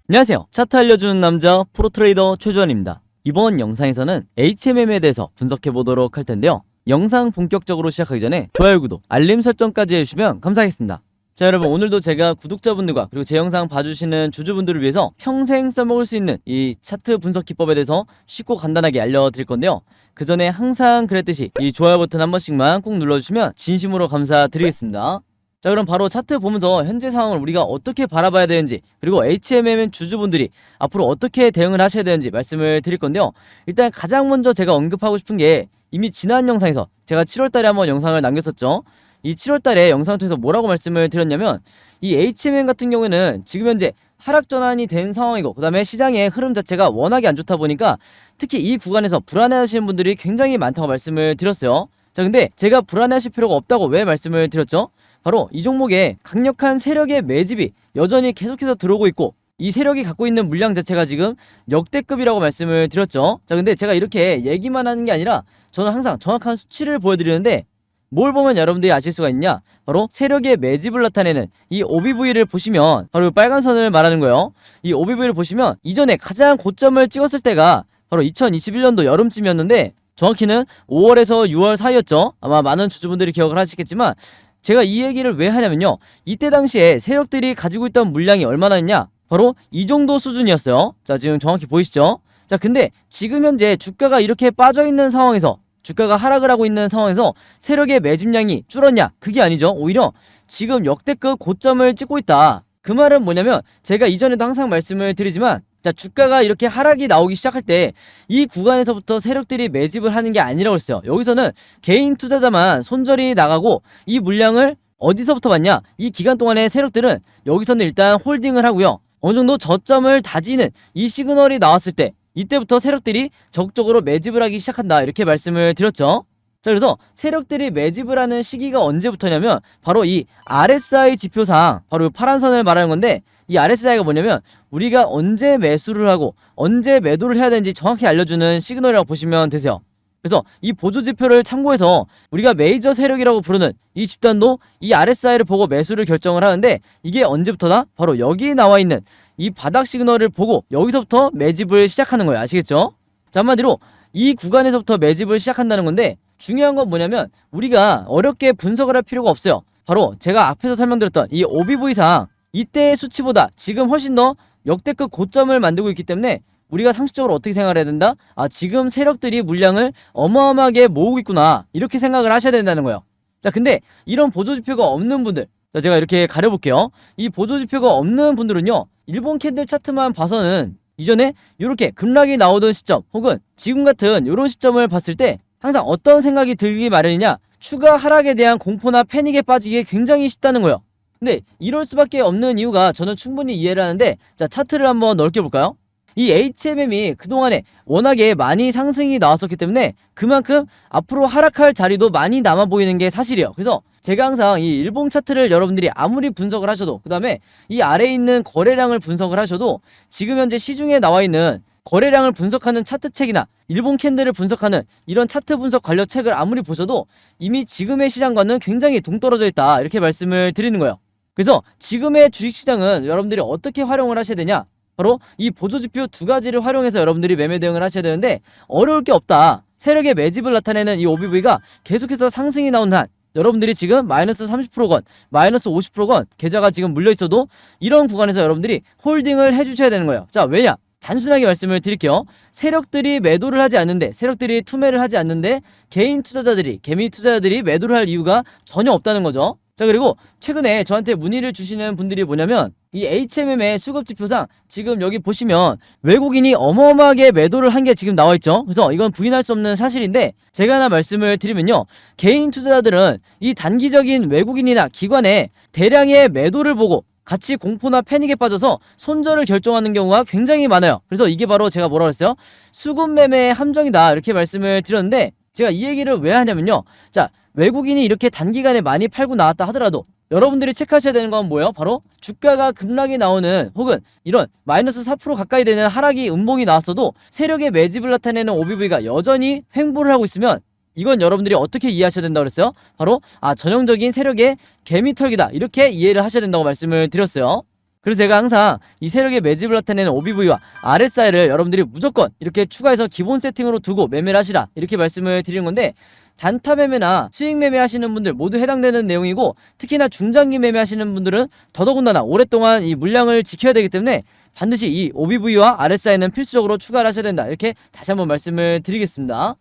안녕하세요. 차트 알려주는 남자 프로트레이더 최주환입니다. 이번 영상에서는 HMM에 대해서 분석해보도록 할 텐데요. 영상 본격적으로 시작하기 전에 좋아요, 구독, 알림 설정까지 해주시면 감사하겠습니다. 자, 여러분, 오늘도 제가 구독자분들과 그리고 제 영상 봐주시는 주주분들을 위해서 평생 써먹을 수 있는 이 차트 분석 기법에 대해서 쉽고 간단하게 알려드릴 건데요. 그 전에 항상 그랬듯이 이 좋아요 버튼 한 번씩만 꾹 눌러주시면 진심으로 감사드리겠습니다. 자, 그럼 바로 차트 보면서 현재 상황을 우리가 어떻게 바라봐야 되는지, 그리고 HMM 주주분들이 앞으로 어떻게 대응을 하셔야 되는지 말씀을 드릴 건데요. 일단 가장 먼저 제가 언급하고 싶은 게, 이미 지난 영상에서 제가 7월달에 한번 영상을 남겼었죠. 이 7월달에 영상을 통해서 뭐라고 말씀을 드렸냐면, 이 HMM 같은 경우에는 지금 현재 하락 전환이 된 상황이고, 그 다음에 시장의 흐름 자체가 워낙에 안 좋다 보니까 특히 이 구간에서 불안해하시는 분들이 굉장히 많다고 말씀을 드렸어요. 자, 근데 제가 불안해하실 필요가 없다고 왜 말씀을 드렸죠? 바로 이 종목에 강력한 세력의 매집이 여전히 계속해서 들어오고 있고, 이 세력이 갖고 있는 물량 자체가 지금 역대급이라고 말씀을 드렸죠. 자, 근데 제가 이렇게 얘기만 하는 게 아니라 저는 항상 정확한 수치를 보여드리는데, 뭘 보면 여러분들이 아실 수가 있냐, 바로 세력의 매집을 나타내는 이 OBV를 보시면, 바로 빨간 선을 말하는 거예요. 이 OBV를 보시면 이전에 가장 고점을 찍었을 때가 바로 2021년도 여름쯤이었는데, 정확히는 5월에서 6월 사이였죠. 아마 많은 주주분들이 기억을 하시겠지만, 제가 이 얘기를 왜 하냐면요, 이때 당시에 세력들이 가지고 있던 물량이 얼마나 있냐, 바로 이 정도 수준이었어요. 자, 지금 정확히 보이시죠? 자, 근데 지금 현재 주가가 이렇게 빠져있는 상황에서, 주가가 하락을 하고 있는 상황에서 세력의 매집량이 줄었냐? 그게 아니죠. 오히려 지금 역대급 고점을 찍고 있다. 그 말은 뭐냐면, 제가 이전에도 항상 말씀을 드리지만, 자, 주가가 이렇게 하락이 나오기 시작할 때 이 구간에서부터 세력들이 매집을 하는 게 아니라고 했어요. 여기서는 개인 투자자만 손절이 나가고, 이 물량을 어디서부터 받냐? 이 기간 동안에 세력들은 여기서는 일단 홀딩을 하고요, 어느 정도 저점을 다지는 이 시그널이 나왔을 때, 이때부터 세력들이 적극적으로 매집을 하기 시작한다, 이렇게 말씀을 드렸죠. 자, 그래서 세력들이 매집을 하는 시기가 언제부터냐면, 바로 이 RSI 지표상, 바로 파란 선을 말하는 건데, 이 RSI가 뭐냐면 우리가 언제 매수를 하고 언제 매도를 해야 되는지 정확히 알려주는 시그널이라고 보시면 되세요. 그래서 이 보조지표를 참고해서 우리가 메이저 세력이라고 부르는 이 집단도 이 RSI를 보고 매수를 결정을 하는데, 이게 언제부터다? 바로 여기 나와 있는 이 바닥 시그널을 보고 여기서부터 매집을 시작하는 거예요. 아시겠죠? 자, 한마디로 이 구간에서부터 매집을 시작한다는 건데, 중요한 건 뭐냐면 우리가 어렵게 분석을 할 필요가 없어요. 바로 제가 앞에서 설명드렸던 이 OBV상 이때의 수치보다 지금 훨씬 더 역대급 고점을 만들고 있기 때문에 우리가 상식적으로 어떻게 생각을 해야 된다? 아, 지금 세력들이 물량을 어마어마하게 모으고 있구나, 이렇게 생각을 하셔야 된다는 거예요. 자, 근데 이런 보조지표가 없는 분들, 자, 제가 이렇게 가려볼게요. 이 보조지표가 없는 분들은요, 일본 캔들 차트만 봐서는 이전에 이렇게 급락이 나오던 시점, 혹은 지금 같은 이런 시점을 봤을 때 항상 어떤 생각이 들기 마련이냐, 추가 하락에 대한 공포나 패닉에 빠지기에 굉장히 쉽다는 거예요. 근데 이럴 수밖에 없는 이유가 저는 충분히 이해를 하는데, 자, 차트를 한번 넓게 볼까요? 이 HMM이 그동안에 워낙에 많이 상승이 나왔었기 때문에 그만큼 앞으로 하락할 자리도 많이 남아 보이는 게 사실이에요. 그래서 제가 항상 이 일봉 차트를 여러분들이 아무리 분석을 하셔도, 그 다음에 이 아래에 있는 거래량을 분석을 하셔도, 지금 현재 시중에 나와 있는 거래량을 분석하는 차트 책이나 일본 캔들을 분석하는 이런 차트 분석 관련 책을 아무리 보셔도 이미 지금의 시장과는 굉장히 동떨어져 있다, 이렇게 말씀을 드리는 거예요. 그래서 지금의 주식시장은 여러분들이 어떻게 활용을 하셔야 되냐, 바로 이 보조지표 두 가지를 활용해서 여러분들이 매매 대응을 하셔야 되는데, 어려울 게 없다. 세력의 매집을 나타내는 이 OBV가 계속해서 상승이 나온 한, 여러분들이 지금 마이너스 30%건 마이너스 50%건 계좌가 지금 물려있어도 이런 구간에서 여러분들이 홀딩을 해주셔야 되는 거예요. 자, 왜냐? 단순하게 말씀을 드릴게요. 세력들이 매도를 하지 않는데, 세력들이 투매를 하지 않는데 개인 투자자들이, 개미 투자자들이 매도를 할 이유가 전혀 없다는 거죠. 자, 그리고 최근에 저한테 문의를 주시는 분들이 뭐냐면, 이 HMM의 수급지표상 지금 여기 보시면 외국인이 어마어마하게 매도를 한 게 지금 나와있죠. 그래서 이건 부인할 수 없는 사실인데, 제가 하나 말씀을 드리면요, 개인 투자자들은 이 단기적인 외국인이나 기관의 대량의 매도를 보고 같이 공포나 패닉에 빠져서 손절을 결정하는 경우가 굉장히 많아요. 그래서 이게 바로 제가 뭐라고 했어요? 수급 매매의 함정이다, 이렇게 말씀을 드렸는데, 제가 이 얘기를 왜 하냐면요, 자, 외국인이 이렇게 단기간에 많이 팔고 나왔다 하더라도 여러분들이 체크하셔야 되는 건 뭐예요? 바로 주가가 급락이 나오는, 혹은 이런 마이너스 4% 가까이 되는 하락이 음봉이 나왔어도 세력의 매집을 나타내는 OBV가 여전히 횡보를 하고 있으면, 이건 여러분들이 어떻게 이해하셔야 된다고 그랬어요? 바로 전형적인 세력의 개미털기다, 이렇게 이해를 하셔야 된다고 말씀을 드렸어요. 그래서 제가 항상 이 세력의 매집을 나타내는 OBV와 RSI를 여러분들이 무조건 이렇게 추가해서 기본 세팅으로 두고 매매를 하시라 이렇게 말씀을 드리는 건데, 단타 매매나 수익 매매 하시는 분들 모두 해당되는 내용이고, 특히나 중장기 매매 하시는 분들은 더더군다나 오랫동안 이 물량을 지켜야 되기 때문에 반드시 이 OBV와 RSI는 필수적으로 추가를 하셔야 된다 이렇게 다시 한번 말씀을 드리겠습니다.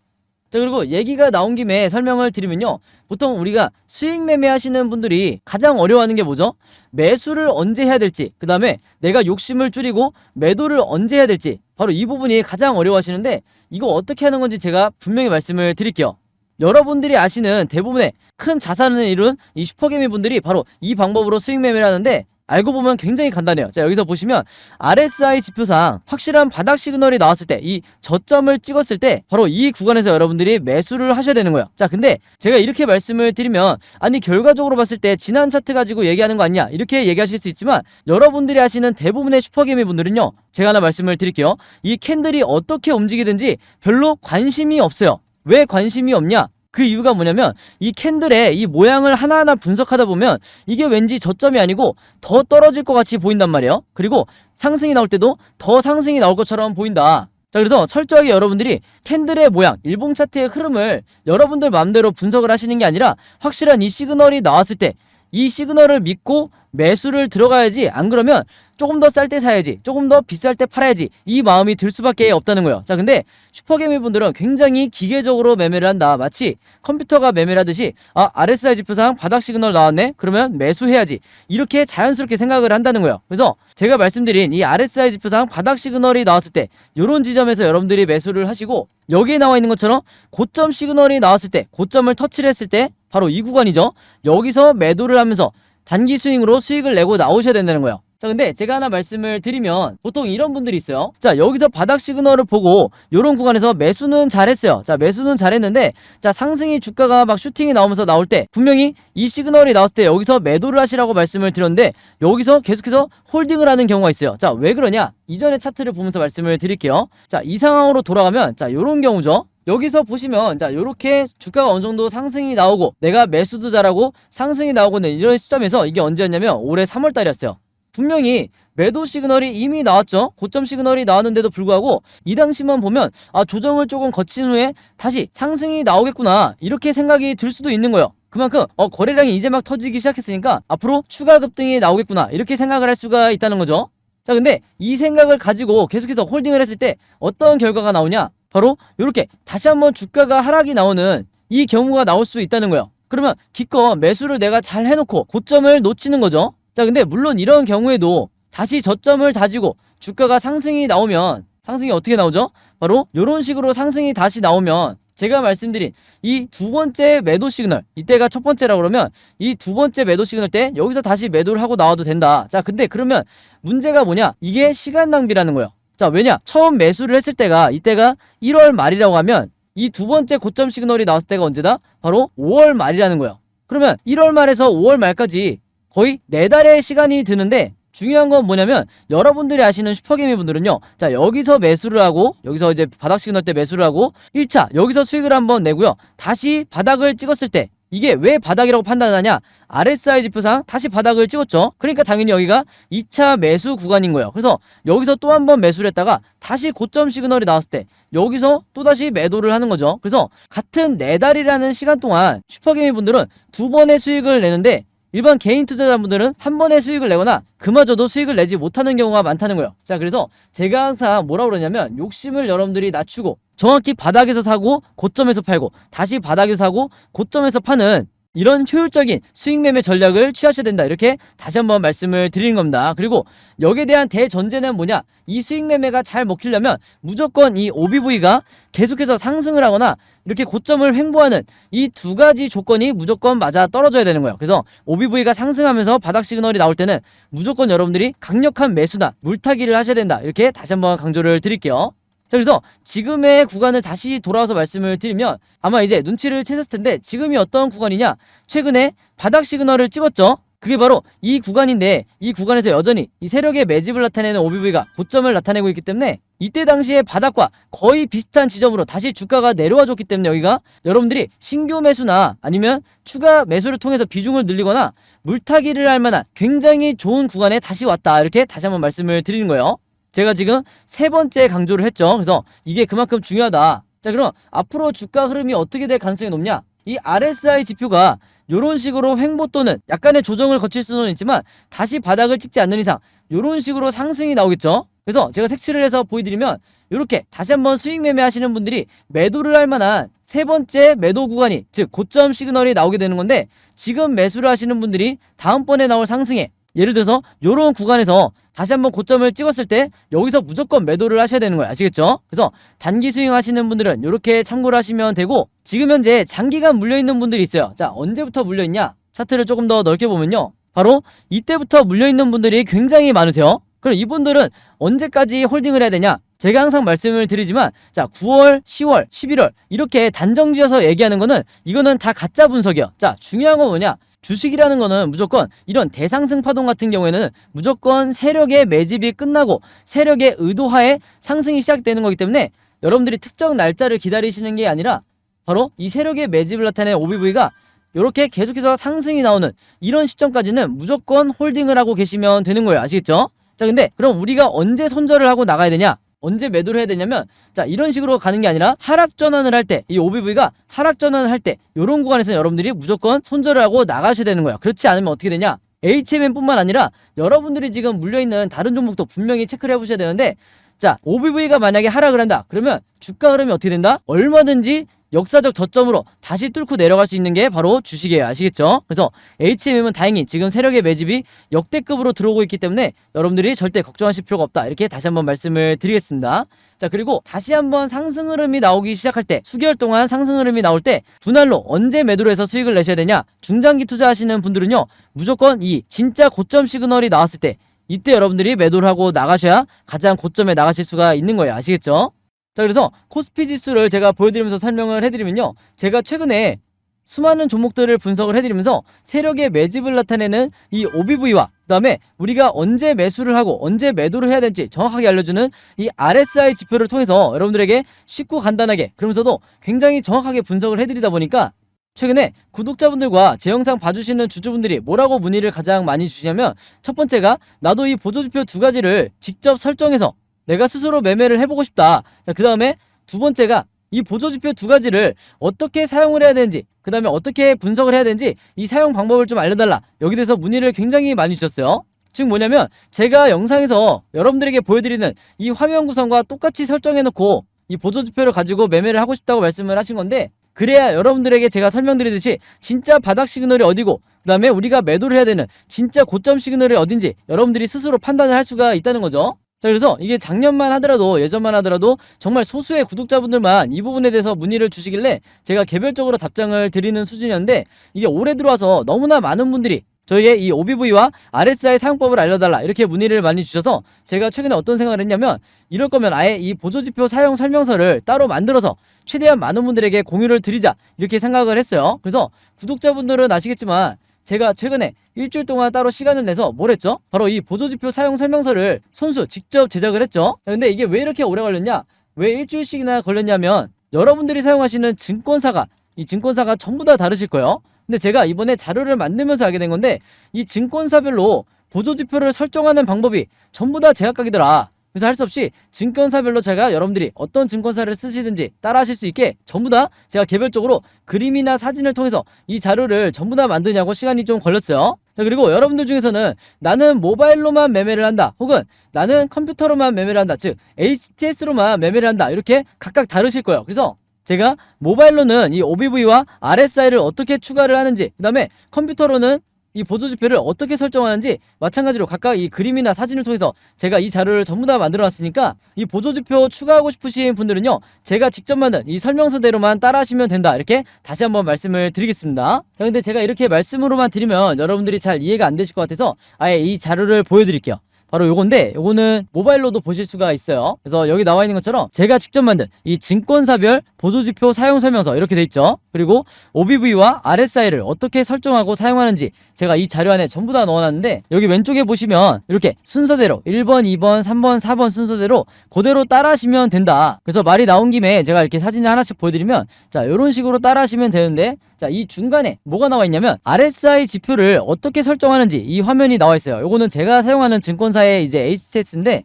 자, 그리고 얘기가 나온 김에 설명을 드리면요, 보통 우리가 수익 매매 하시는 분들이 가장 어려워하는 게 뭐죠? 매수를 언제 해야 될지, 그 다음에 내가 욕심을 줄이고 매도를 언제 해야 될지, 바로 이 부분이 가장 어려워하시는데, 이거 어떻게 하는 건지 제가 분명히 말씀을 드릴게요. 여러분들이 아시는 대부분의 큰 자산을 이룬 이 슈퍼개미 분들이 바로 이 방법으로 수익 매매를 하는데, 알고 보면 굉장히 간단해요. 자, 여기서 보시면 RSI 지표상 확실한 바닥 시그널이 나왔을 때, 이 저점을 찍었을 때 바로 이 구간에서 여러분들이 매수를 하셔야 되는 거예요. 자, 근데 제가 이렇게 말씀을 드리면, 아니 결과적으로 봤을 때 지난 차트 가지고 얘기하는 거 아니냐 이렇게 얘기하실 수 있지만, 여러분들이 아시는 대부분의 슈퍼개미 분들은요, 제가 하나 말씀을 드릴게요. 이 캔들이 어떻게 움직이든지 별로 관심이 없어요. 왜 관심이 없냐? 그 이유가 뭐냐면, 이 캔들의 이 모양을 하나하나 분석하다 보면 이게 왠지 저점이 아니고 더 떨어질 것 같이 보인단 말이에요. 그리고 상승이 나올 때도 더 상승이 나올 것처럼 보인다. 자, 그래서 철저하게 여러분들이 캔들의 모양, 일봉 차트의 흐름을 여러분들 마음대로 분석을 하시는 게 아니라, 확실한 이 시그널이 나왔을 때 이 시그널을 믿고 매수를 들어가야지, 안 그러면 조금 더 쌀 때 사야지, 조금 더 비쌀 때 팔아야지, 이 마음이 들 수밖에 없다는 거예요. 자, 근데 슈퍼개미 분들은 굉장히 기계적으로 매매를 한다. 마치 컴퓨터가 매매를 하듯이, RSI 지표상 바닥 시그널 나왔네? 그러면 매수해야지, 이렇게 자연스럽게 생각을 한다는 거예요. 그래서 제가 말씀드린 이 RSI 지표상 바닥 시그널이 나왔을 때 이런 지점에서 여러분들이 매수를 하시고, 여기에 나와 있는 것처럼 고점 시그널이 나왔을 때, 고점을 터치를 했을 때 바로 이 구간이죠. 여기서 매도를 하면서 단기 스윙으로 수익을 내고 나오셔야 된다는 거예요. 자, 근데 제가 하나 말씀을 드리면, 보통 이런 분들이 있어요. 자, 여기서 바닥 시그널을 보고 요런 구간에서 매수는 잘했어요. 자, 매수는 잘했는데, 자, 상승이 주가가 막 슈팅이 나오면서 나올 때 분명히 이 시그널이 나왔을 때 여기서 매도를 하시라고 말씀을 드렸는데, 여기서 계속해서 홀딩을 하는 경우가 있어요. 자, 왜 그러냐? 이전의 차트를 보면서 말씀을 드릴게요. 자, 이 상황으로 돌아가면, 자, 요런 경우죠. 여기서 보시면, 자, 요렇게 주가가 어느 정도 상승이 나오고 내가 매수도 잘하고 상승이 나오고 있는 이런 시점에서, 이게 언제였냐면 올해 3월달이었어요. 분명히 매도 시그널이 이미 나왔죠. 고점 시그널이 나왔는데도 불구하고 이 당시만 보면, 조정을 조금 거친 후에 다시 상승이 나오겠구나 이렇게 생각이 들 수도 있는 거예요. 그만큼 거래량이 이제 막 터지기 시작했으니까 앞으로 추가 급등이 나오겠구나 이렇게 생각을 할 수가 있다는 거죠. 자, 근데 이 생각을 가지고 계속해서 홀딩을 했을 때 어떤 결과가 나오냐? 바로 이렇게 다시 한번 주가가 하락이 나오는 이 경우가 나올 수 있다는 거예요. 그러면 기껏 매수를 내가 잘 해놓고 고점을 놓치는 거죠. 자, 근데 물론 이런 경우에도 다시 저점을 다지고 주가가 상승이 나오면, 상승이 어떻게 나오죠? 바로 이런 식으로 상승이 다시 나오면, 제가 말씀드린 이 두 번째 매도 시그널, 이때가 첫 번째라고 그러면 이 두 번째 매도 시그널 때 여기서 다시 매도를 하고 나와도 된다. 자, 근데 그러면 문제가 뭐냐? 이게 시간 낭비라는 거예요. 자, 왜냐? 처음 매수를 했을 때가, 이때가 1월 말이라고 하면 이 두 번째 고점 시그널이 나왔을 때가 언제다? 바로 5월 말이라는 거예요. 그러면 1월 말에서 5월 말까지 거의 4달의 시간이 드는데, 중요한 건 뭐냐면, 여러분들이 아시는 슈퍼개미 분들은요, 자, 여기서 매수를 하고, 여기서 이제 바닥 시그널 때 매수를 하고 1차 여기서 수익을 한번 내고요, 다시 바닥을 찍었을 때, 이게 왜 바닥이라고 판단하냐? RSI 지표상 다시 바닥을 찍었죠. 그러니까 당연히 여기가 2차 매수 구간인 거예요. 그래서 여기서 또 한 번 매수를 했다가 다시 고점 시그널이 나왔을 때 여기서 또다시 매도를 하는 거죠. 그래서 같은 4달이라는 시간 동안 슈퍼개미 분들은 2번의 수익을 내는데, 일반 개인 투자자분들은 한 번에 수익을 내거나 그마저도 수익을 내지 못하는 경우가 많다는 거예요. 자, 그래서 제가 항상 뭐라고 그러냐면, 욕심을 여러분들이 낮추고 정확히 바닥에서 사고 고점에서 팔고 다시 바닥에서 사고 고점에서 파는 이런 효율적인 수익 매매 전략을 취하셔야 된다, 이렇게 다시 한번 말씀을 드리는 겁니다. 그리고 여기에 대한 대전제는 뭐냐? 이 수익 매매가 잘 먹히려면 무조건 이 OBV가 계속해서 상승을 하거나 이렇게 고점을 횡보하는 이 두 가지 조건이 무조건 맞아 떨어져야 되는 거예요. 그래서 OBV가 상승하면서 바닥 시그널이 나올 때는 무조건 여러분들이 강력한 매수나 물타기를 하셔야 된다, 이렇게 다시 한번 강조를 드릴게요. 자, 그래서 지금의 구간을 다시 돌아와서 말씀을 드리면, 아마 이제 눈치를 채셨을 텐데, 지금이 어떤 구간이냐? 최근에 바닥 시그널을 찍었죠? 그게 바로 이 구간인데, 이 구간에서 여전히 이 세력의 매집을 나타내는 OBV가 고점을 나타내고 있기 때문에 이때 당시의 바닥과 거의 비슷한 지점으로 다시 주가가 내려와 줬기 때문에 여기가 여러분들이 신규 매수나 아니면 추가 매수를 통해서 비중을 늘리거나 물타기를 할 만한 굉장히 좋은 구간에 다시 왔다, 이렇게 다시 한번 말씀을 드리는 거예요. 제가 지금 세 번째 강조를 했죠. 그래서 이게 그만큼 중요하다. 자, 그럼 앞으로 주가 흐름이 어떻게 될 가능성이 높냐? 이 RSI 지표가 이런 식으로 횡보 또는 약간의 조정을 거칠 수는 있지만 다시 바닥을 찍지 않는 이상 이런 식으로 상승이 나오겠죠. 그래서 제가 색칠을 해서 보여드리면 이렇게 다시 한번 수익 매매 하시는 분들이 매도를 할 만한 세 번째 매도 구간이, 즉 고점 시그널이 나오게 되는 건데, 지금 매수를 하시는 분들이 다음번에 나올 상승에, 예를 들어서 이런 구간에서 다시 한번 고점을 찍었을 때 여기서 무조건 매도를 하셔야 되는 거예요. 아시겠죠? 그래서 단기 수익 하시는 분들은 이렇게 참고를 하시면 되고, 지금 현재 장기간 물려있는 분들이 있어요. 자, 언제부터 물려있냐? 차트를 조금 더 넓게 보면요, 바로 이때부터 물려있는 분들이 굉장히 많으세요. 그럼 이분들은 언제까지 홀딩을 해야 되냐? 제가 항상 말씀을 드리지만, 자, 9월, 10월, 11월 이렇게 단정지어서 얘기하는 거는 이거는 다 가짜 분석이에요. 자, 중요한 건 뭐냐? 주식이라는 거는 무조건 이런 대상승 파동 같은 경우에는 무조건 세력의 매집이 끝나고 세력의 의도하에 상승이 시작되는 거기 때문에 여러분들이 특정 날짜를 기다리시는 게 아니라 바로 이 세력의 매집을 나타내는 OBV가 이렇게 계속해서 상승이 나오는 이런 시점까지는 무조건 홀딩을 하고 계시면 되는 거예요. 아시겠죠? 자, 근데 그럼 우리가 언제 손절을 하고 나가야 되냐? 언제 매도를 해야 되냐면, 자, 이런 식으로 가는 게 아니라 하락 전환을 할 때, 이 OBV가 하락 전환을 할 때 이런 구간에서 여러분들이 무조건 손절을 하고 나가셔야 되는 거야. 그렇지 않으면 어떻게 되냐? HMM뿐만 아니라 여러분들이 지금 물려있는 다른 종목도 분명히 체크를 해보셔야 되는데, 자, OBV가 만약에 하락을 한다 그러면 주가 흐름이 어떻게 된다? 얼마든지 역사적 저점으로 다시 뚫고 내려갈 수 있는 게 바로 주식이에요. 아시겠죠? 그래서 HMM은 다행히 지금 세력의 매집이 역대급으로 들어오고 있기 때문에 여러분들이 절대 걱정하실 필요가 없다, 이렇게 다시 한번 말씀을 드리겠습니다. 자, 그리고 다시 한번 상승 흐름이 나오기 시작할 때, 수개월 동안 상승 흐름이 나올 때 분할로 언제 매도를 해서 수익을 내셔야 되냐? 중장기 투자하시는 분들은요, 무조건 이 진짜 고점 시그널이 나왔을 때, 이때 여러분들이 매도를 하고 나가셔야 가장 고점에 나가실 수가 있는 거예요. 아시겠죠? 자, 그래서 코스피 지수를 제가 보여드리면서 설명을 해드리면요, 제가 최근에 수많은 종목들을 분석을 해드리면서 세력의 매집을 나타내는 이 OBV와 그 다음에 우리가 언제 매수를 하고 언제 매도를 해야 될지 정확하게 알려주는 이 RSI 지표를 통해서 여러분들에게 쉽고 간단하게, 그러면서도 굉장히 정확하게 분석을 해드리다 보니까 최근에 구독자분들과 제 영상 봐주시는 주주분들이 뭐라고 문의를 가장 많이 주시냐면, 첫 번째가 나도 이 보조지표 두 가지를 직접 설정해서 내가 스스로 매매를 해보고 싶다. 자, 그 다음에 두 번째가 이 보조지표 두 가지를 어떻게 사용을 해야 되는지, 그 다음에 어떻게 분석을 해야 되는지 이 사용 방법을 좀 알려달라. 여기 대해서 문의를 굉장히 많이 주셨어요. 즉 뭐냐면, 제가 영상에서 여러분들에게 보여드리는 이 화면 구성과 똑같이 설정해놓고 이 보조지표를 가지고 매매를 하고 싶다고 말씀을 하신 건데, 그래야 여러분들에게 제가 설명드리듯이 진짜 바닥 시그널이 어디고 그 다음에 우리가 매도를 해야 되는 진짜 고점 시그널이 어딘지 여러분들이 스스로 판단을 할 수가 있다는 거죠. 자, 그래서 이게 작년만 하더라도, 예전만 하더라도 정말 소수의 구독자분들만 이 부분에 대해서 문의를 주시길래 제가 개별적으로 답장을 드리는 수준이었는데, 이게 올해 들어와서 너무나 많은 분들이 저에게 이 OBV와 RSI 사용법을 알려달라 이렇게 문의를 많이 주셔서 제가 최근에 어떤 생각을 했냐면, 이럴 거면 아예 이 보조지표 사용 설명서를 따로 만들어서 최대한 많은 분들에게 공유를 드리자, 이렇게 생각을 했어요. 그래서 구독자분들은 아시겠지만 제가 최근에 일주일 동안 따로 시간을 내서 뭘 했죠? 바로 이 보조지표 사용 설명서를 손수 직접 제작을 했죠. 근데 이게 왜 이렇게 오래 걸렸냐? 왜 일주일씩이나 걸렸냐면, 여러분들이 사용하시는 증권사가, 이 증권사가 전부 다 다르실 거예요. 근데 제가 이번에 자료를 만들면서 알게 된 건데, 이 증권사별로 보조지표를 설정하는 방법이 전부 다 제각각이더라. 그래서 할 수 없이 증권사별로 제가 여러분들이 어떤 증권사를 쓰시든지 따라 하실 수 있게 전부 다 제가 개별적으로 그림이나 사진을 통해서 이 자료를 전부 다 만드냐고 시간이 좀 걸렸어요. 자, 그리고 여러분들 중에서는 나는 모바일로만 매매를 한다, 혹은 나는 컴퓨터로만 매매를 한다, 즉 HTS로만 매매를 한다, 이렇게 각각 다르실 거예요. 그래서 제가 모바일로는 이 OBV와 RSI를 어떻게 추가를 하는지, 그 다음에 컴퓨터로는 이 보조지표를 어떻게 설정하는지 마찬가지로 각각 이 그림이나 사진을 통해서 제가 이 자료를 전부 다 만들어 놨으니까, 이 보조지표 추가하고 싶으신 분들은요, 제가 직접 만든 이 설명서대로만 따라 하시면 된다, 이렇게 다시 한번 말씀을 드리겠습니다. 자, 근데 제가 이렇게 말씀으로만 드리면 여러분들이 잘 이해가 안 되실 것 같아서 아예 이 자료를 보여드릴게요. 바로 요건데, 요거는 모바일로도 보실 수가 있어요. 그래서 여기 나와 있는 것처럼 제가 직접 만든 이 증권사별 보조지표 사용 설명서 이렇게 돼 있죠. 그리고 OBV와 RSI를 어떻게 설정하고 사용하는지 제가 이 자료 안에 전부 다 넣어놨는데, 여기 왼쪽에 보시면 이렇게 순서대로 1번, 2번, 3번, 4번 순서대로 그대로 따라하시면 된다. 그래서 말이 나온 김에 제가 이렇게 사진을 하나씩 보여드리면, 자, 이런 식으로 따라하시면 되는데, 자, 이 중간에 뭐가 나와 있냐면 RSI 지표를 어떻게 설정하는지 이 화면이 나와 있어요. 요거는 제가 사용하는 증권사의 이제 HTS인데,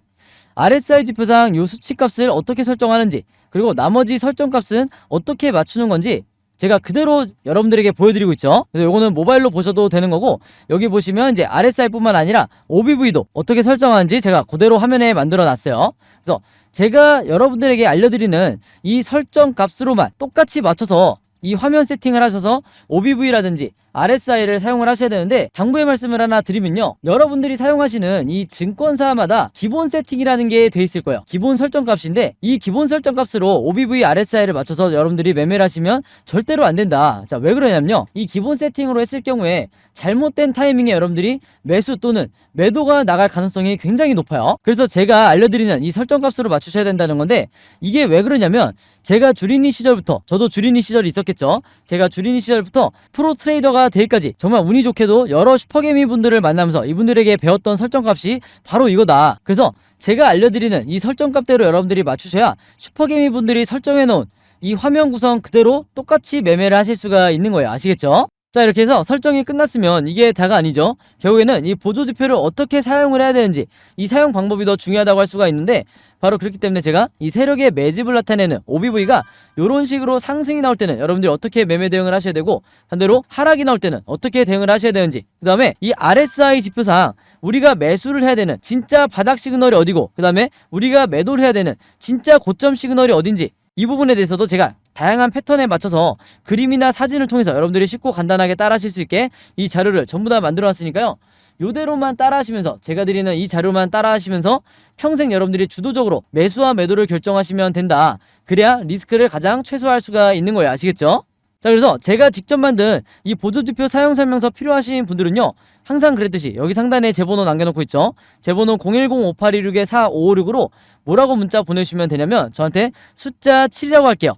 RSI 지표상 요 수치값을 어떻게 설정하는지, 그리고 나머지 설정값은 어떻게 맞추는 건지 제가 그대로 여러분들에게 보여드리고 있죠. 그래서 요거는 모바일로 보셔도 되는 거고, 여기 보시면 이제 RSI뿐만 아니라 OBV도 어떻게 설정하는지 제가 그대로 화면에 만들어 놨어요. 그래서 제가 여러분들에게 알려드리는 이 설정 값으로만 똑같이 맞춰서 이 화면 세팅을 하셔서 OBV라든지 RSI를 사용을 하셔야 되는데, 당부의 말씀을 하나 드리면요, 여러분들이 사용하시는 이 증권사마다 기본 세팅이라는 게 돼 있을 거예요. 기본 설정 값인데, 이 기본 설정 값으로 OBV, RSI를 맞춰서 여러분들이 매매를 하시면 절대로 안 된다. 자, 왜 그러냐면요, 이 기본 세팅으로 했을 경우에 잘못된 타이밍에 여러분들이 매수 또는 매도가 나갈 가능성이 굉장히 높아요. 그래서 제가 알려드리는 이 설정 값으로 맞추셔야 된다는 건데, 이게 왜 그러냐면, 제가 주린이 시절부터, 저도 주린이 시절이 있었겠죠. 제가 주린이 시절부터 프로 트레이더가 되기까지 정말 운이 좋게도 여러 슈퍼개미 분들을 만나면서 이분들에게 배웠던 설정값이 바로 이거다. 그래서 제가 알려드리는 이 설정값대로 여러분들이 맞추셔야 슈퍼개미 분들이 설정해놓은 이 화면 구성 그대로 똑같이 매매를 하실 수가 있는 거예요. 아시겠죠? 자, 이렇게 해서 설정이 끝났으면 이게 다가 아니죠. 결국에는 이 보조지표를 어떻게 사용을 해야 되는지, 이 사용 방법이 더 중요하다고 할 수가 있는데, 바로 그렇기 때문에 제가 이 세력의 매집을 나타내는 OBV가 이런 식으로 상승이 나올 때는 여러분들이 어떻게 매매 대응을 하셔야 되고, 반대로 하락이 나올 때는 어떻게 대응을 하셔야 되는지, 그 다음에 이 RSI 지표상 우리가 매수를 해야 되는 진짜 바닥 시그널이 어디고, 그 다음에 우리가 매도를 해야 되는 진짜 고점 시그널이 어딘지, 이 부분에 대해서도 제가 다양한 패턴에 맞춰서 그림이나 사진을 통해서 여러분들이 쉽고 간단하게 따라하실 수 있게 이 자료를 전부 다 만들어 놨으니까요, 요대로만 따라하시면서, 제가 드리는 이 자료만 따라하시면서 평생 여러분들이 주도적으로 매수와 매도를 결정하시면 된다. 그래야 리스크를 가장 최소화할 수가 있는 거예요. 아시겠죠? 자, 그래서 제가 직접 만든 이 보조지표 사용 설명서 필요하신 분들은요, 항상 그랬듯이 여기 상단에 제 번호 남겨놓고 있죠. 제 번호 010-5826-4556으로 뭐라고 문자 보내주시면 되냐면, 저한테 숫자 7이라고 할게요.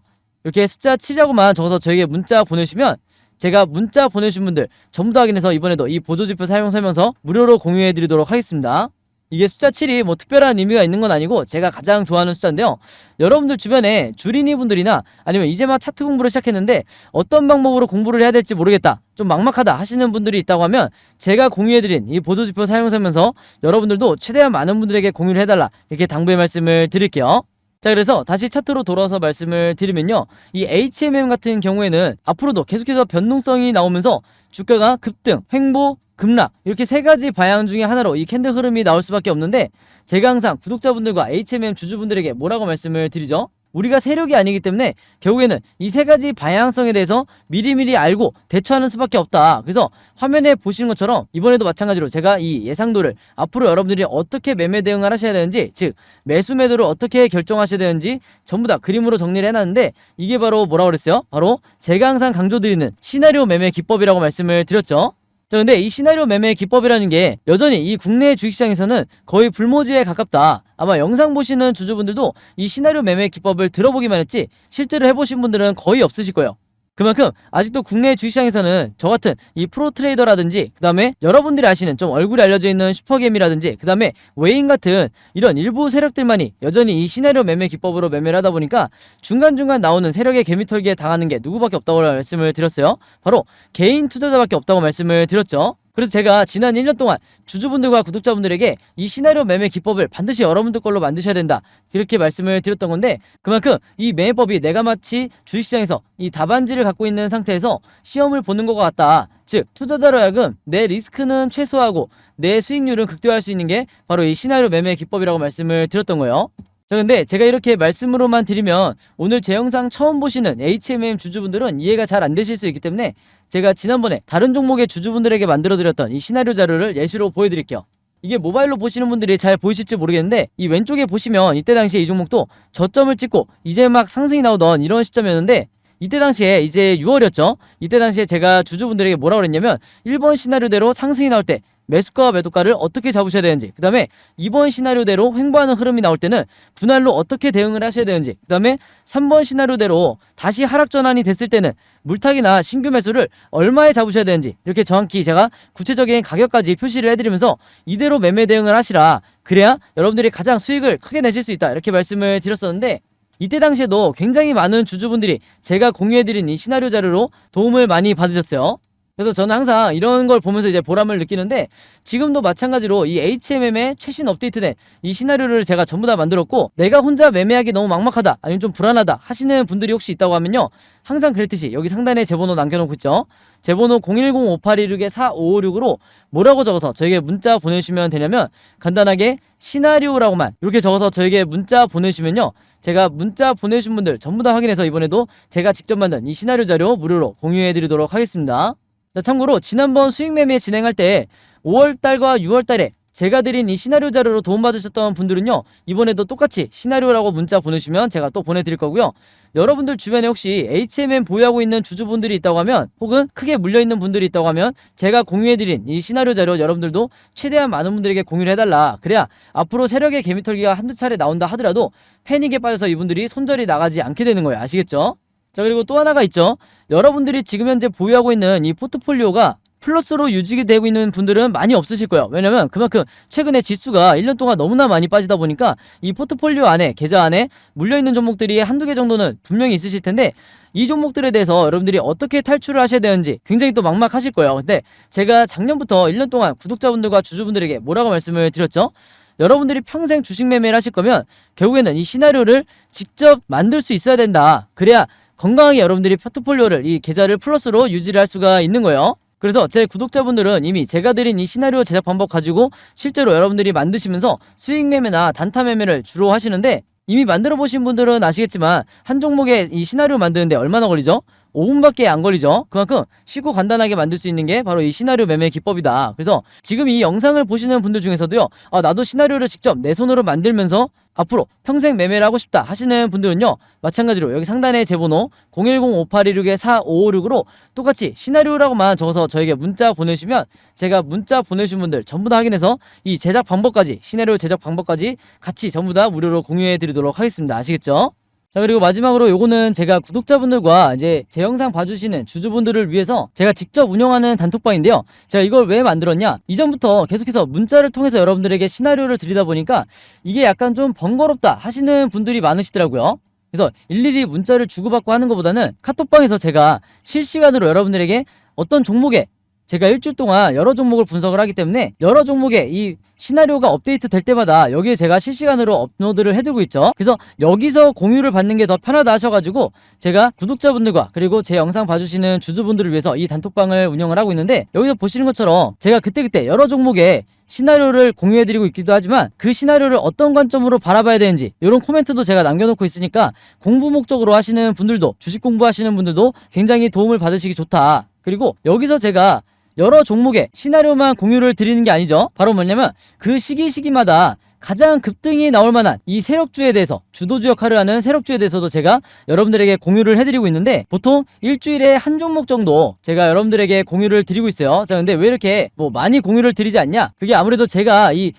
이렇게 숫자 7이라고만 적어서 저에게 문자 보내주시면 제가 문자 보내주신 분들 전부 다 확인해서 이번에도 이 보조지표 사용 설명서 무료로 공유해드리도록 하겠습니다. 이게 숫자 7이 뭐 특별한 의미가 있는 건 아니고 제가 가장 좋아하는 숫자인데요, 여러분들 주변에 주린이 분들이나 아니면 이제 막 차트 공부를 시작했는데 어떤 방법으로 공부를 해야 될지 모르겠다, 좀 막막하다 하시는 분들이 있다고 하면 제가 공유해드린 이 보조지표 사용 설명서 여러분들도 최대한 많은 분들에게 공유를 해달라, 이렇게 당부의 말씀을 드릴게요. 자, 그래서 다시 차트로 돌아와서 말씀을 드리면요, 이 HMM 같은 경우에는 앞으로도 계속해서 변동성이 나오면서 주가가 급등, 횡보, 급락, 이렇게 세 가지 방향 중에 하나로 이 캔들 흐름이 나올 수밖에 없는데, 제가 항상 구독자분들과 HMM 주주분들에게 뭐라고 말씀을 드리죠? 우리가 세력이 아니기 때문에 결국에는 이 세 가지 방향성에 대해서 미리미리 알고 대처하는 수밖에 없다. 그래서 화면에 보시는 것처럼 이번에도 마찬가지로 제가 이 예상도를 앞으로 여러분들이 어떻게 매매 대응을 하셔야 되는지, 즉 매수 매도를 어떻게 결정하셔야 되는지 전부 다 그림으로 정리를 해놨는데, 이게 바로 뭐라고 그랬어요? 바로 제가 항상 강조드리는 시나리오 매매 기법이라고 말씀을 드렸죠. 자, 근데 이 시나리오 매매 기법이라는 게 여전히 이 국내 주식시장에서는 거의 불모지에 가깝다. 아마 영상 보시는 주주분들도 이 시나리오 매매 기법을 들어보기만 했지 실제로 해보신 분들은 거의 없으실 거예요. 그만큼 아직도 국내 주식시장에서는 저 같은 이 프로 트레이더라든지, 그 다음에 여러분들이 아시는 좀 얼굴이 알려져 있는 슈퍼게임이라든지, 그 다음에 웨인 같은 이런 일부 세력들만이 여전히 이 시나리오 매매 기법으로 매매를 하다 보니까 중간중간 나오는 세력의 개미털기에 당하는 게 누구밖에 없다고 말씀을 드렸어요. 바로 개인 투자자밖에 없다고 말씀을 드렸죠. 그래서 제가 지난 1년 동안 주주분들과 구독자분들에게 이 시나리오 매매 기법을 반드시 여러분들 걸로 만드셔야 된다, 그렇게 말씀을 드렸던 건데, 그만큼 이 매매법이 내가 마치 주식시장에서 이 답안지를 갖고 있는 상태에서 시험을 보는 것과 같다. 즉 투자자로 하여금 내 리스크는 최소화하고 내 수익률은 극대화할 수 있는 게 바로 이 시나리오 매매 기법이라고 말씀을 드렸던 거예요. 자, 근데 제가 이렇게 말씀으로만 드리면 오늘 제 영상 처음 보시는 HMM 주주분들은 이해가 잘 안 되실 수 있기 때문에 제가 지난번에 다른 종목의 주주분들에게 만들어드렸던 이 시나리오 자료를 예시로 보여드릴게요. 이게 모바일로 보시는 분들이 잘 보이실지 모르겠는데, 이 왼쪽에 보시면 이때 당시에 이 종목도 저점을 찍고 이제 막 상승이 나오던 이런 시점이었는데, 이때 당시에 이제 6월이었죠. 이때 당시에 제가 주주분들에게 뭐라고 그랬냐면 1번 시나리오대로 상승이 나올 때 매수가와 매도가를 어떻게 잡으셔야 되는지, 그 다음에 이번 시나리오대로 횡보하는 흐름이 나올 때는 분할로 어떻게 대응을 하셔야 되는지, 그 다음에 3번 시나리오대로 다시 하락 전환이 됐을 때는 물타기나 신규 매수를 얼마에 잡으셔야 되는지, 이렇게 정확히 제가 구체적인 가격까지 표시를 해드리면서 이대로 매매 대응을 하시라, 그래야 여러분들이 가장 수익을 크게 내실 수 있다, 이렇게 말씀을 드렸었는데, 이때 당시에도 굉장히 많은 주주분들이 제가 공유해드린 이 시나리오 자료로 도움을 많이 받으셨어요. 그래서 저는 항상 이런 걸 보면서 이제 보람을 느끼는데, 지금도 마찬가지로 이 HMM의 최신 업데이트된 이 시나리오를 제가 전부 다 만들었고, 내가 혼자 매매하기 너무 막막하다, 아니면 좀 불안하다 하시는 분들이 혹시 있다고 하면요, 항상 그랬듯이 여기 상단에 제 번호 남겨놓고 있죠. 제 번호 010-5816-4556으로 뭐라고 적어서 저에게 문자 보내주시면 되냐면, 간단하게 시나리오라고만 이렇게 적어서 저에게 문자 보내주시면요, 제가 문자 보내주신 분들 전부 다 확인해서 이번에도 제가 직접 만든 이 시나리오 자료 무료로 공유해드리도록 하겠습니다. 자, 참고로 지난번 수익 매매 진행할 때 5월달과 6월달에 제가 드린 이 시나리오 자료로 도움받으셨던 분들은요, 이번에도 똑같이 시나리오라고 문자 보내주시면 제가 또 보내드릴 거고요. 여러분들 주변에 혹시 HMM 보유하고 있는 주주분들이 있다고 하면, 혹은 크게 물려있는 분들이 있다고 하면, 제가 공유해드린 이 시나리오 자료 여러분들도 최대한 많은 분들에게 공유를 해달라, 그래야 앞으로 세력의 개미털기가 한두 차례 나온다 하더라도 패닉에 빠져서 이분들이 손절이 나가지 않게 되는 거예요. 아시겠죠? 자, 그리고 또 하나가 있죠. 여러분들이 지금 현재 보유하고 있는 이 포트폴리오가 플러스로 유지가 되고 있는 분들은 많이 없으실 거예요. 왜냐면 그만큼 최근에 지수가 1년 동안 너무나 많이 빠지다 보니까 이 포트폴리오 안에, 계좌 안에 물려있는 종목들이 한두 개 정도는 분명히 있으실 텐데, 이 종목들에 대해서 여러분들이 어떻게 탈출을 하셔야 되는지 굉장히 또 막막하실 거예요. 근데 제가 작년부터 1년 동안 구독자분들과 주주분들에게 뭐라고 말씀을 드렸죠? 여러분들이 평생 주식 매매를 하실 거면 결국에는 이 시나리오를 직접 만들 수 있어야 된다. 그래야 건강하게 여러분들이 포트폴리오를, 이 계좌를 플러스로 유지를 할 수가 있는 거예요. 그래서 제 구독자분들은 이미 제가 드린 이 시나리오 제작 방법 가지고 실제로 여러분들이 만드시면서 수익 매매나 단타 매매를 주로 하시는데, 이미 만들어 보신 분들은 아시겠지만 한 종목의 이 시나리오 만드는데 얼마나 걸리죠? 5분밖에 안 걸리죠. 그만큼 쉽고 간단하게 만들 수 있는 게 바로 이 시나리오 매매 기법이다. 그래서 지금 이 영상을 보시는 분들 중에서도요, 나도 시나리오를 직접 내 손으로 만들면서 앞으로 평생 매매를 하고 싶다 하시는 분들은요, 마찬가지로 여기 상단에 제 번호 010-5816-4556으로 똑같이 시나리오라고만 적어서 저에게 문자 보내주시면 제가 문자 보내주신 분들 전부 다 확인해서 이 제작 방법까지, 시나리오 제작 방법까지 같이 전부 다 무료로 공유해 드리도록 하겠습니다. 아시겠죠? 자, 그리고 마지막으로 요거는 제가 구독자분들과 이제 제 영상 봐주시는 주주분들을 위해서 제가 직접 운영하는 단톡방인데요. 제가 이걸 왜 만들었냐? 이전부터 계속해서 문자를 통해서 여러분들에게 시나리오를 드리다 보니까 이게 약간 좀 번거롭다 하시는 분들이 많으시더라고요. 그래서 일일이 문자를 주고받고 하는 것보다는 카톡방에서 제가 실시간으로 여러분들에게 어떤 종목에, 제가 일주일 동안 여러 종목을 분석을 하기 때문에 여러 종목의 이 시나리오가 업데이트 될 때마다 여기에 제가 실시간으로 업로드를 해두고 있죠. 그래서 여기서 공유를 받는 게 더 편하다 하셔가지고 제가 구독자분들과 그리고 제 영상 봐주시는 주주분들을 위해서 이 단톡방을 운영을 하고 있는데, 여기서 보시는 것처럼 제가 그때그때 여러 종목의 시나리오를 공유해드리고 있기도 하지만 그 시나리오를 어떤 관점으로 바라봐야 되는지 이런 코멘트도 제가 남겨놓고 있으니까 공부 목적으로 하시는 분들도, 주식 공부하시는 분들도 굉장히 도움을 받으시기 좋다. 그리고 여기서 제가 여러 종목의 시나리오만 공유를 드리는 게 아니죠. 바로 뭐냐면 그 시기마다 가장 급등이 나올 만한 이 세력주에 대해서, 주도주 역할을 하는 세력주에 대해서도 제가 여러분들에게 공유를 해드리고 있는데, 보통 일주일에 한 종목 정도 제가 여러분들에게 공유를 드리고 있어요. 자, 근데 왜 이렇게 많이 공유를 드리지 않냐? 그게 아무래도 제가 이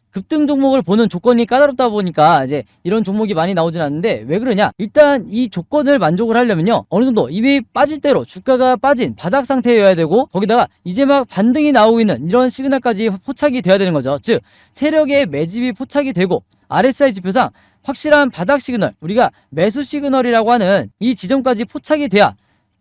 급등 종목을 보는 조건이 까다롭다 보니까 이제 이런 종목이 많이 나오진 않는데, 왜 그러냐? 일단 이 조건을 만족을 하려면요, 어느 정도 이미 빠질 대로 주가가 빠진 바닥 상태여야 되고, 거기다가 이제 막 반등이 나오고 있는 이런 시그널까지 포착이 돼야 되는 거죠. 즉 세력의 매집이 포착이 되고 RSI 지표상 확실한 바닥 시그널, 우리가 매수 시그널이라고 하는 이 지점까지 포착이 돼야,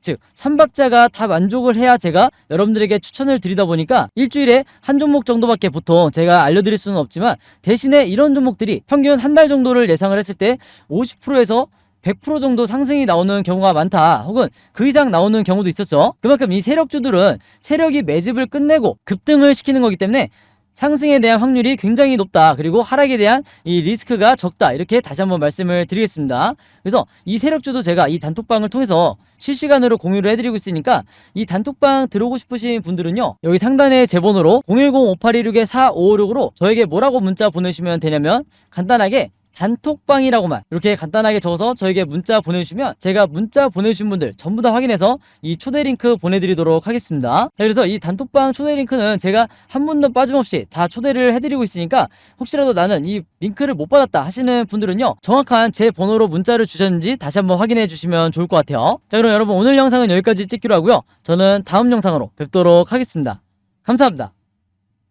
즉 3박자가 다 만족을 해야 제가 여러분들에게 추천을 드리다 보니까 일주일에 한 종목 정도밖에 보통 제가 알려드릴 수는 없지만, 대신에 이런 종목들이 평균 한 달 정도를 예상을 했을 때 50%에서 100% 정도 상승이 나오는 경우가 많다, 혹은 그 이상 나오는 경우도 있었죠. 그만큼 이 세력주들은 세력이 매집을 끝내고 급등을 시키는 거기 때문에 상승에 대한 확률이 굉장히 높다, 그리고 하락에 대한 이 리스크가 적다, 이렇게 다시 한번 말씀을 드리겠습니다. 그래서 이 세력주도 제가 이 단톡방을 통해서 실시간으로 공유를 해드리고 있으니까, 이 단톡방 들어오고 싶으신 분들은요, 여기 상단에 제 번호로 010-5816-4556으로 저에게 뭐라고 문자 보내시면 되냐면, 간단하게 단톡방이라고만 이렇게 간단하게 적어서 저에게 문자 보내주시면 제가 문자 보내주신 분들 전부 다 확인해서 이 초대 링크 보내드리도록 하겠습니다. 자, 그래서 이 단톡방 초대 링크는 제가 한 분도 빠짐없이 다 초대를 해드리고 있으니까 혹시라도 나는 이 링크를 못 받았다 하시는 분들은요, 정확한 제 번호로 문자를 주셨는지 다시 한번 확인해 주시면 좋을 것 같아요. 자, 그럼 여러분 오늘 영상은 여기까지 찍기로 하고요. 저는 다음 영상으로 뵙도록 하겠습니다. 감사합니다.